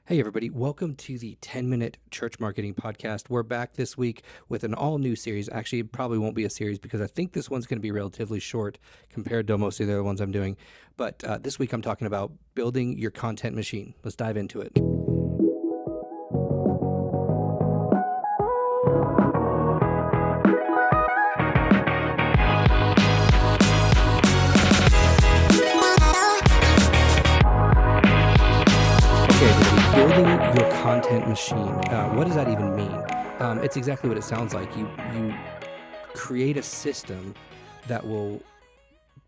Hey, everybody. Welcome to the 10-Minute Church Marketing Podcast. We're back this week with an all-new series. Actually, it probably won't be a series because I think this one's going to be relatively short compared to most of the other ones I'm doing. But this week I'm talking about building your content machine. Let's dive into it. Okay, everybody, building your content machine. What does that even mean? It's exactly what it sounds like. You create a system that will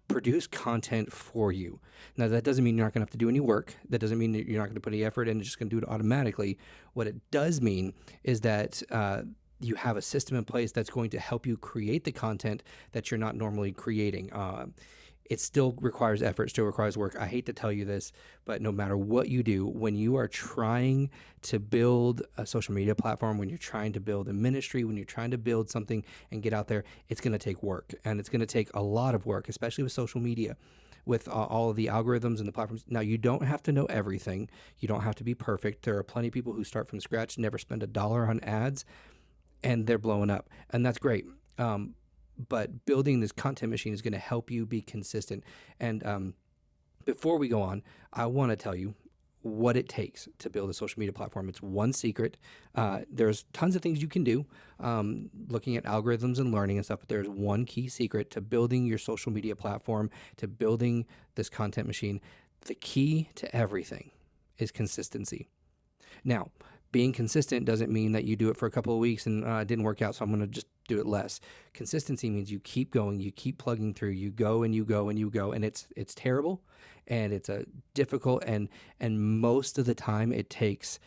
produce content for you. Now, that doesn't mean you're not going to have to do any work. That doesn't mean that you're not going to put any effort in. It's just going to do it automatically. What it does mean is that you have a system in place that's going to help you create the content that you're not normally creating. It still requires effort, still requires work. I hate to tell you this, but no matter what you do, when you are trying to build a social media platform, when you're trying to build a ministry, when you're trying to build something and get out there, it's going to take work, and it's going to take a lot of work, especially with social media, with all of the algorithms and the platforms. Now, you don't have to know everything. You don't have to be perfect. There are plenty of people who start from scratch, never spend $1 on ads, and they're blowing up, and that's great. But building this content machine is going to help you be consistent. And before we go on, I want to tell you what it takes to build a social media platform. It's one secret. There's tons of things you can do, looking at algorithms and learning and stuff, but there's one key secret to building your social media platform, to building this content machine. The key to everything is consistency. Now, being consistent doesn't mean that you do it for a couple of weeks and it didn't work out, so I'm going to just do it less. Consistency means you keep going, you keep plugging through, you go and you go and you go, and it's terrible, and it's difficult, and most of the time it takes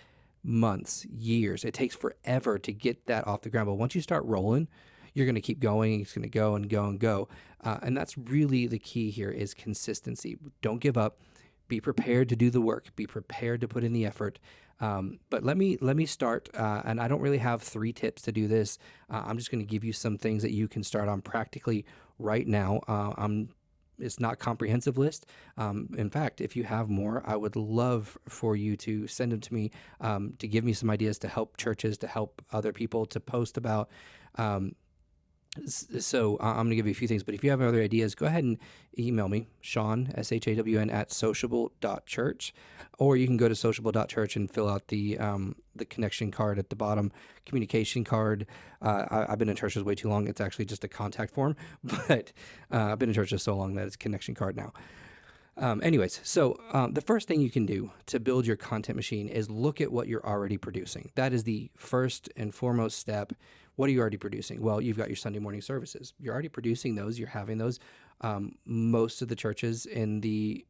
months, years. It takes forever to get that off the ground, but once you start rolling, you're going to keep going. It's going to go and go and go, and that's really the key here is consistency. Don't give up. Be prepared to do the work. Be prepared to put in the effort. But let me start, and I don't really have 3 tips to do this. I'm just going to give you some things that you can start on practically right now. It's not a comprehensive list. In fact, if you have more, I would love for you to send them to me, to give me some ideas to help churches, to help other people, to post about. So I'm going to give you a few things, but if you have other ideas, go ahead and email me, Shawn, SHAWN, at Sociable.Church, or you can go to Sociable.Church and fill out the connection card at the bottom, communication card. I've been in churches way too long. It's actually just a contact form, but I've been in churches so long that it's connection card now. Anyways, so the first thing you can do to build your content machine is look at what you're already producing. That is the first and foremost step. What are you already producing? Well, you've got your Sunday morning services. You're already producing those. You're having those. Most of the churches in the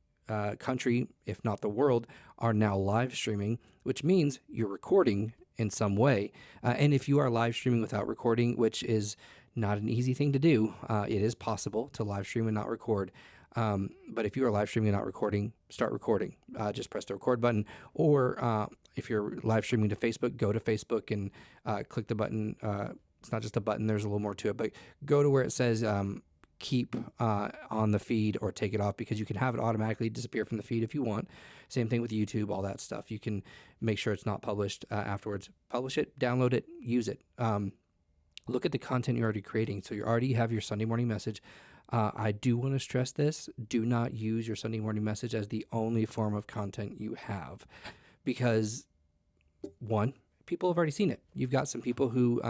country, if not the world, are now live streaming, which means you're recording in some way. And if you are live streaming without recording, which is not an easy thing to do, it is possible to live stream and not record. But if you are live streaming and not recording, start recording. Just press the record button. Or if you're live streaming to Facebook, go to Facebook and click the button. It's not just a button. There's a little more to it. But go to where it says keep on the feed or take it off, because you can have it automatically disappear from the feed if you want. Same thing with YouTube, all that stuff. You can make sure it's not published afterwards. Publish it, download it, use it. Look at the content you're already creating. So you already have your Sunday morning message. I do want to stress this. Do not use your Sunday morning message as the only form of content you have, because one, people have already seen it. You've got some people who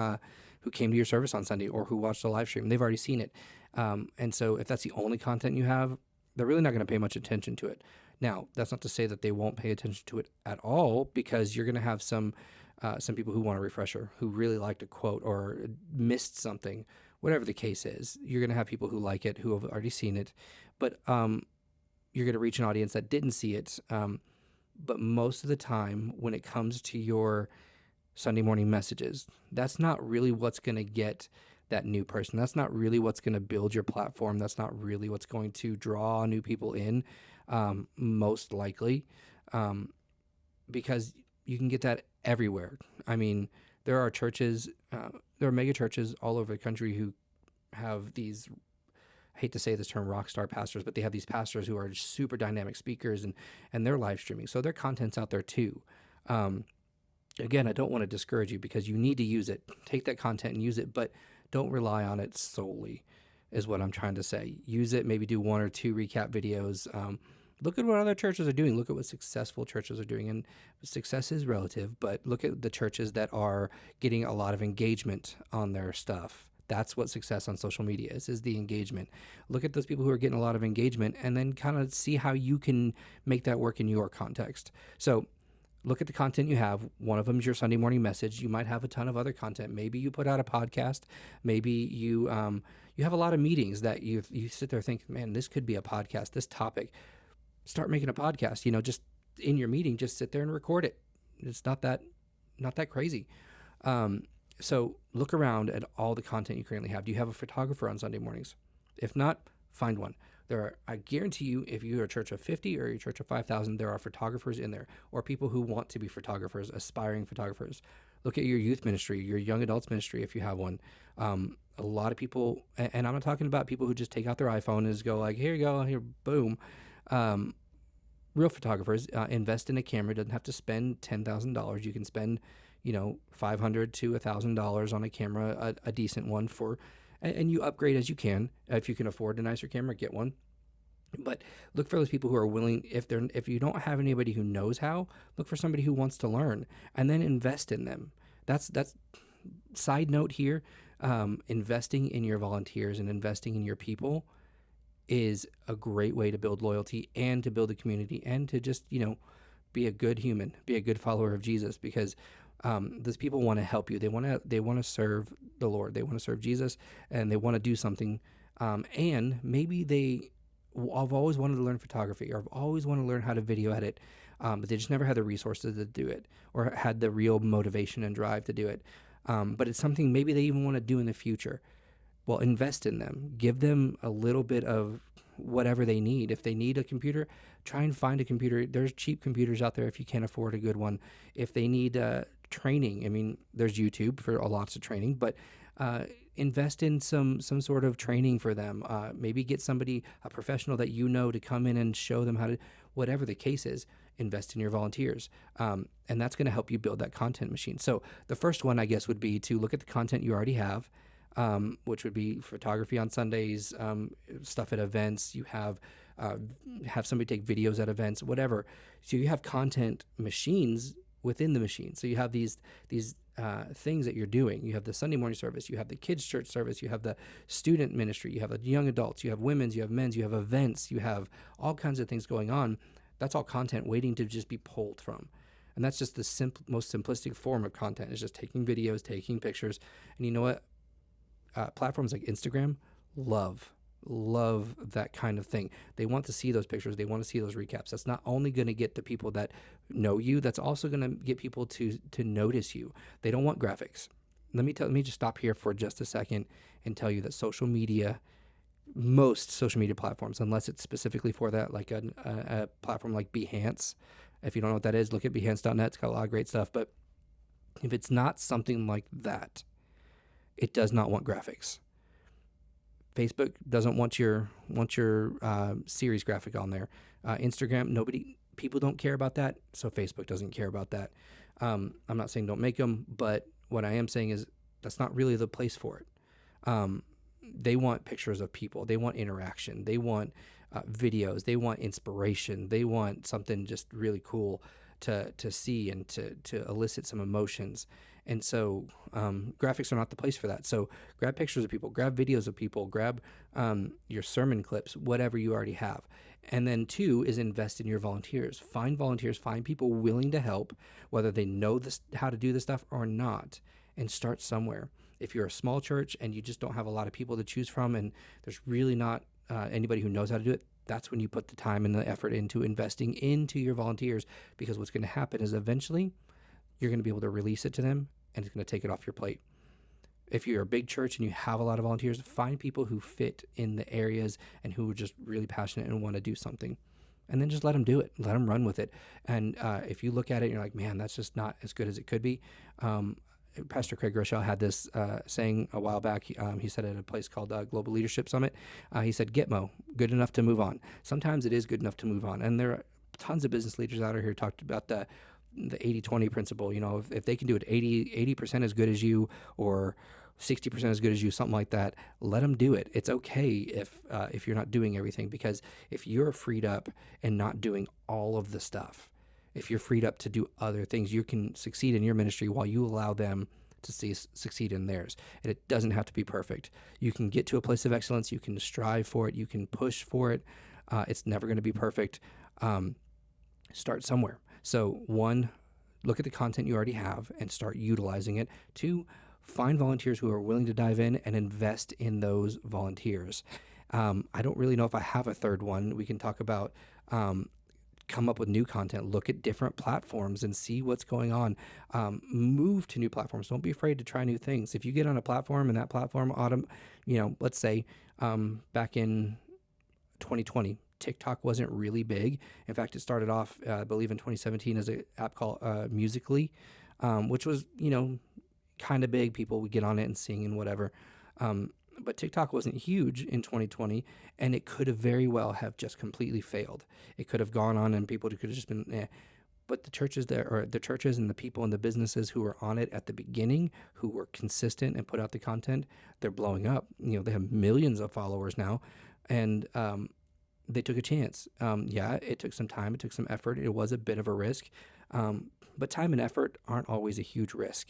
came to your service on Sunday or who watched the live stream. They've already seen it. And so if that's the only content you have, they're really not going to pay much attention to it. Now, that's not to say that they won't pay attention to it at all, because you're going to have some people who want a refresher, who really liked a quote or missed something. Whatever the case is, you're going to have people who like it, who have already seen it, but you're going to reach an audience that didn't see it. But most of the time, when it comes to your Sunday morning messages, that's not really what's going to get that new person. That's not really what's going to build your platform. That's not really what's going to draw new people in, most likely, because you can get that everywhere. I mean, there are churches, there are mega churches all over the country who have these, I hate to say this term, rock star pastors, but they have these pastors who are super dynamic speakers, and they're live streaming. So their content's out there too. Again, I don't want to discourage you because you need to use it. Take that content and use it, but don't rely on it solely, is what I'm trying to say. Use it, maybe do 1 or 2 recap videos. Look at what other churches are doing. Look at what successful churches are doing. And success is relative, but look at the churches that are getting a lot of engagement on their stuff. That's what success on social media is the engagement. Look at those people who are getting a lot of engagement and then kind of see how you can make that work in your context. So look at the content you have. One of them is your Sunday morning message. You might have a ton of other content. Maybe you put out a podcast. Maybe you have a lot of meetings that you sit there thinking, man, this could be a podcast, this topic. Start making a podcast, just in your meeting, just sit there and record it. It's not that crazy. So look around at all the content you currently have. Do you have a photographer on Sunday mornings? If not, find one. I guarantee you, if you're a church of 50 or you're a church of 5,000, there are photographers in there, or people who want to be photographers, aspiring photographers. Look at your youth ministry, your young adults ministry, if you have one. A lot of people, and I'm not talking about people who just take out their iPhone and just go like, here you go, here, boom. Real photographers invest in a camera. Doesn't have to spend $10,000. You can spend, $500 to $1,000 on a camera, a decent one and you upgrade as you can. If you can afford a nicer camera, get one. But look for those people who are willing. If you don't have anybody who knows how, look for somebody who wants to learn, and then invest in them. That's side note here. Investing in your volunteers and investing in your people is a great way to build loyalty and to build a community and to just, be a good human, be a good follower of Jesus, because those people want to help you. They want to serve the Lord. They want to serve Jesus, and they want to do something. And maybe I've always wanted to learn photography, or I've always wanted to learn how to video edit, but they just never had the resources to do it, or had the real motivation and drive to do it. But it's something maybe they even want to do in the future. Well, invest in them. Give them a little bit of whatever they need. If they need a computer, try and find a computer. There's cheap computers out there if you can't afford a good one. If they need training, there's YouTube for lots of training, but invest in some sort of training for them. Maybe get a professional that to come in and show them how to, whatever the case is. Invest in your volunteers. And that's going to help you build that content machine. So the first one, I guess, would be to look at the content you already have, which would be photography on Sundays, stuff at events. You have somebody take videos at events, whatever. So you have content machines within the machine. So you have these things that you're doing. You have the Sunday morning service, you have the kids church service, you have the student ministry, you have the young adults, you have women's, you have men's, you have events, you have all kinds of things going on. That's all content waiting to just be pulled from. And that's just the most simplistic form of content, is just taking videos, taking pictures. And you know what? Platforms like Instagram love that kind of thing. They want to see those pictures. They want to see those recaps. That's not only going to get the people that know you, that's also going to get people to notice you. They don't want graphics. Let me just stop here for just a second and tell you that most social media platforms, unless it's specifically for that, like a platform like Behance. If you don't know what that is, look at Behance.net. It's got a lot of great stuff. But if it's not something like that, it does not want graphics. Facebook doesn't want your series graphic on there. Instagram, people don't care about that, so Facebook doesn't care about that. I'm not saying don't make them, but what I am saying is that's not really the place for it. They want pictures of people. They want interaction. They want videos. They want inspiration. They want something just really cool to see and to elicit some emotions. And so graphics are not the place for that. So grab pictures of people, grab videos of people, grab your sermon clips, whatever you already have. And then 2 is invest in your volunteers. Find volunteers, find people willing to help, whether they know how to do this stuff or not, and start somewhere. If you're a small church and you just don't have a lot of people to choose from, and there's really not anybody who knows how to do it, that's when you put the time and the effort into investing into your volunteers, because what's going to happen is eventually you're going to be able to release it to them, and it's going to take it off your plate. If you're a big church and you have a lot of volunteers, find people who fit in the areas and who are just really passionate and want to do something, and then just let them do it. Let them run with it. And if you look at it and you're like, man, that's just not as good as it could be. Pastor Craig Rochelle had this saying a while back. He said at a place called Global Leadership Summit, he said, Gitmo, good enough to move on. Sometimes it is good enough to move on. And there are tons of business leaders out here who talked about the 80-20 principle. If they can do it 80% as good as you, or 60% as good as you, something like that, let them do it. It's okay if you're not doing everything, because if you're freed up and not doing all of the stuff, if you're freed up to do other things, you can succeed in your ministry while you allow them to succeed in theirs. And it doesn't have to be perfect. You can get to a place of excellence. You can strive for it. You can push for it. It's never going to be perfect. Start somewhere. So 1, look at the content you already have and start utilizing it. 2, find volunteers who are willing to dive in and invest in those volunteers. I don't really know if I have a third one. We can talk about come up with new content, look at different platforms and see what's going on. Move to new platforms. Don't be afraid to try new things. If you get on a platform and that platform, let's say back in 2020, TikTok wasn't really big. In fact, it started off, I believe in 2017 as an app called Musical.ly, which was, kind of big. People would get on it and sing and whatever. But TikTok wasn't huge in 2020, and it could have very well have just completely failed. It could have gone on and people could have just been, eh. But the churches and the people and the businesses who were on it at the beginning, who were consistent and put out the content, they're blowing up. They have millions of followers now, and they took a chance. It took some time. It took some effort. It was a bit of a risk, but time and effort aren't always a huge risk.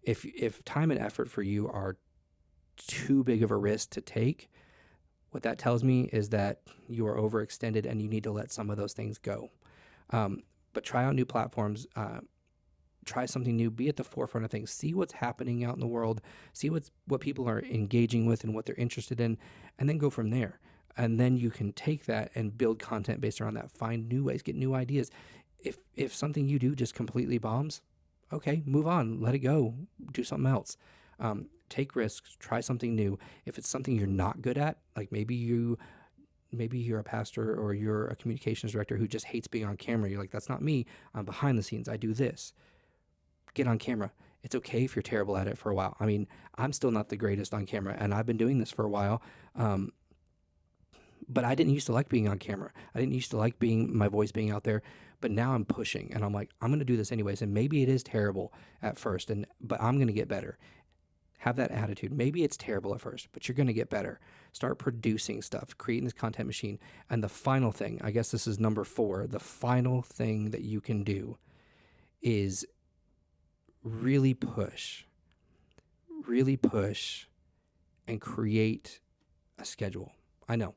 If time and effort for you are too big of a risk to take, what that tells me is that you are overextended and you need to let some of those things go. But try out new platforms, try something new, be at the forefront of things, see what's happening out in the world, see what people are engaging with and what they're interested in, and then go from there. And then you can take that and build content based around that, find new ways, get new ideas. If something you do just completely bombs, okay, move on, let it go, do something else. Take risks, try something new. If it's something you're not good at, like maybe you're a pastor or you're a communications director who just hates being on camera. You're like, that's not me. I'm behind the scenes. I do this. Get on camera. It's okay if you're terrible at it for a while. I mean, I'm still not the greatest on camera, and I've been doing this for a while. But I didn't used to like being on camera. I didn't used to like my voice being out there. But now I'm pushing, and I'm like, I'm going to do this anyways. And maybe it is terrible at first, but I'm going to get better. Have that attitude. Maybe it's terrible at first, but you're going to get better. Start producing stuff, creating this content machine. And the final thing, I guess this is number 4, the final thing that you can do is really push and create a schedule. I know.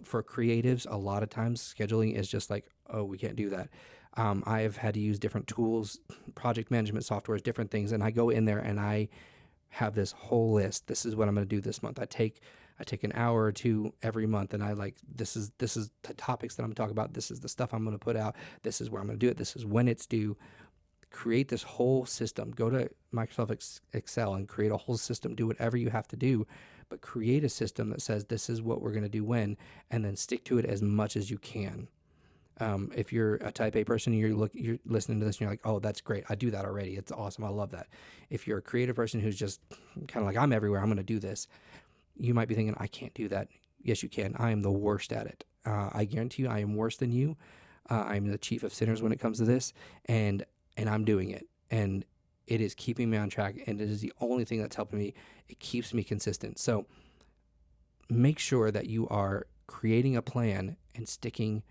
For creatives, a lot of times scheduling is just like, oh, we can't do that. I have had to use different tools, project management softwares, different things, and I go in there and I have this whole list. This is what I'm going to do this month. I take an hour or 2 every month, and this is the topics that I'm going to talk about. This is the stuff I'm going to put out. This is where I'm going to do it. This is when it's due. Create this whole system. Go to Microsoft Excel and create a whole system. Do whatever you have to do, but create a system that says this is what we're going to do when, and then stick to it as much as you can. If you're a type A person, you're listening to this and you're like, oh, that's great. I do that already. It's awesome. I love that. If you're a creative person who's just kind of like, I'm everywhere, I'm going to do this, you might be thinking, I can't do that. Yes, you can. I am the worst at it. I guarantee you I am worse than you. I'm the chief of sinners when it comes to this, and I'm doing it. And it is keeping me on track, and it is the only thing that's helping me. It keeps me consistent. So make sure that you are creating a plan and sticking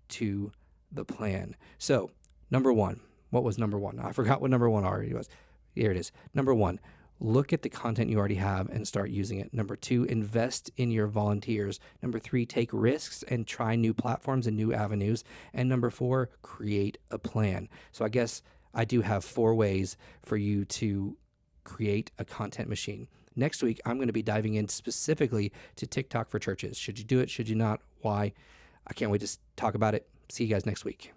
to the plan. So number 1, what was number 1? I forgot what number 1 already was. Here it is. Number 1, look at the content you already have and start using it. Number 2, invest in your volunteers. Number 3, take risks and try new platforms and new avenues. And number 4, create a plan. So I guess I do have 4 ways for you to create a content machine. Next week, I'm going to be diving in specifically to TikTok for churches. Should you do it? Should you not? Why? I can't wait to talk about it. See you guys next week.